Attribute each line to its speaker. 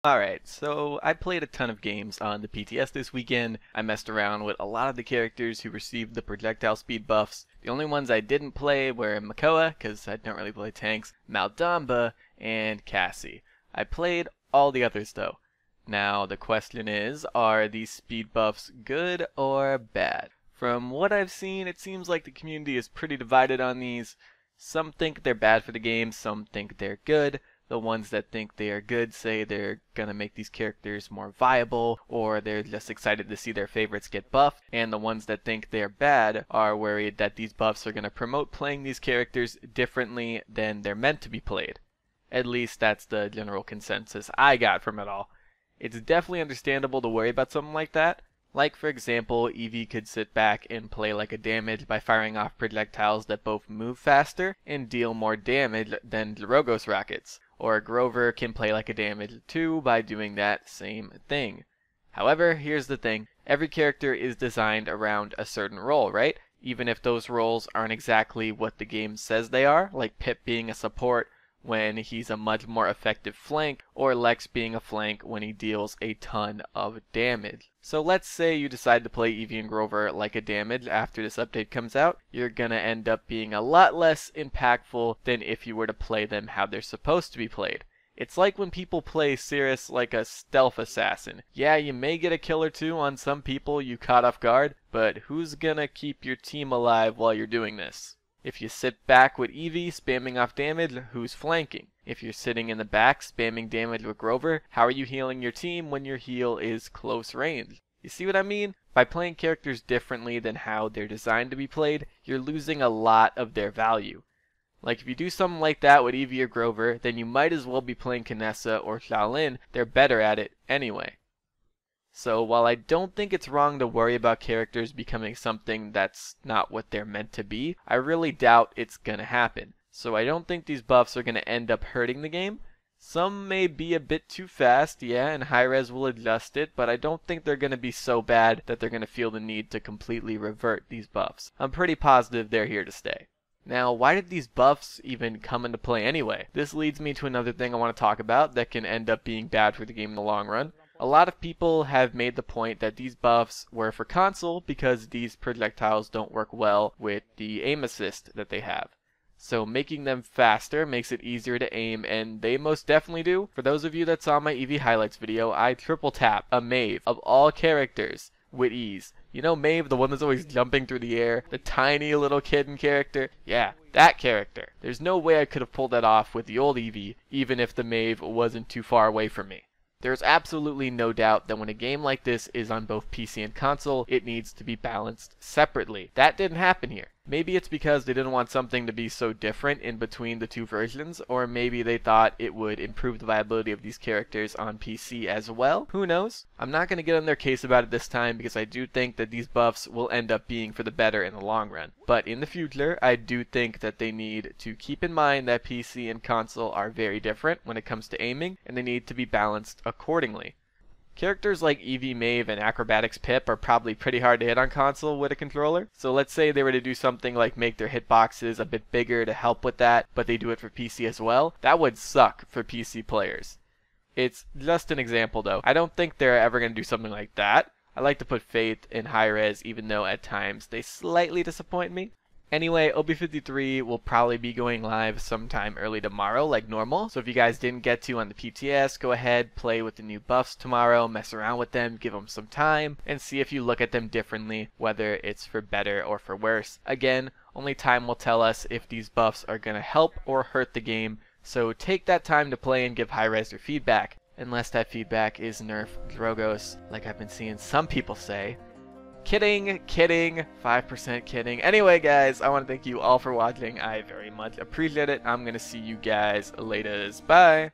Speaker 1: Alright, so I played a ton of games on the PTS this weekend. I messed around with a lot of the characters who received the projectile speed buffs. The only ones I didn't play were Makoa, because I don't really play tanks, Maldamba, and Cassie. I played all the others though. Now the question is, are these speed buffs good or bad? From what I've seen, it seems like the community is pretty divided on these. Some think they're bad for the game, some think they're good. The ones that think they are good say they're gonna make these characters more viable, or they're just excited to see their favorites get buffed, and the ones that think they're bad are worried that these buffs are gonna promote playing these characters differently than they're meant to be played. At least that's the general consensus I got from it all. It's definitely understandable to worry about something like that. Like, for example, Eevee could sit back and play like a damage by firing off projectiles that both move faster and deal more damage than Drogos rockets. Or Grover can play like a damage too by doing that same thing. However, here's the thing. Every character is designed around a certain role, right? Even if those roles aren't exactly what the game says they are, like Pip being a support when he's a much more effective flank, or Lex being a flank when he deals a ton of damage. So let's say you decide to play Eevee and Grover like a damage after this update comes out. You're gonna end up being a lot less impactful than if you were to play them how they're supposed to be played. It's like when people play Cirrus like a stealth assassin. Yeah, you may get a kill or two on some people you caught off guard, but who's gonna keep your team alive while you're doing this? If you sit back with Eevee spamming off damage, who's flanking? If you're sitting in the back spamming damage with Grover, how are you healing your team when your heal is close range? You see what I mean? By playing characters differently than how they're designed to be played, you're losing a lot of their value. Like if you do something like that with Eevee or Grover, then you might as well be playing Kinessa or Xiaolin. They're better at it anyway. So while I don't think it's wrong to worry about characters becoming something that's not what they're meant to be, I really doubt it's gonna happen. So I don't think these buffs are gonna end up hurting the game. Some may be a bit too fast, yeah, and Hi-Rez will adjust it, but I don't think they're gonna be so bad that they're gonna feel the need to completely revert these buffs. I'm pretty positive they're here to stay. Now, why did these buffs even come into play anyway? This leads me to another thing I want to talk about that can end up being bad for the game in the long run. A lot of people have made the point that these buffs were for console because these projectiles don't work well with the aim assist that they have. So making them faster makes it easier to aim, and they most definitely do. For those of you that saw my Eevee highlights video, I triple tap a Maeve of all characters with ease. You know Maeve, the one that's always jumping through the air, the tiny little kitten character? Yeah, that character. There's no way I could have pulled that off with the old Eevee, even if the Maeve wasn't too far away from me. There's absolutely no doubt that when a game like this is on both PC and console, it needs to be balanced separately. That didn't happen here. Maybe it's because they didn't want something to be so different in between the two versions, or maybe they thought it would improve the viability of these characters on PC as well. Who knows? I'm not going to get on their case about it this time because I do think that these buffs will end up being for the better in the long run. But in the future, I do think that they need to keep in mind that PC and console are very different when it comes to aiming, and they need to be balanced accordingly. Characters like Eevee, Maeve, and Acrobatics Pip are probably pretty hard to hit on console with a controller. So let's say they were to do something like make their hitboxes a bit bigger to help with that, but they do it for PC as well. That would suck for PC players. It's just an example though. I don't think they're ever going to do something like that. I like to put faith in Hi-Rez even though at times they slightly disappoint me. Anyway, OB53 will probably be going live sometime early tomorrow like normal. So if you guys didn't get to on the PTS, go ahead, play with the new buffs tomorrow, mess around with them, give them some time, and see if you look at them differently, whether it's for better or for worse. Again, only time will tell us if these buffs are going to help or hurt the game, so take that time to play and give Hi-Rez your feedback. Unless that feedback is nerf Drogos, like I've been seeing some people say. Kidding, 5% kidding. Anyway guys, I want to thank you all for watching. I very much appreciate it. I'm going to see you guys later. Bye!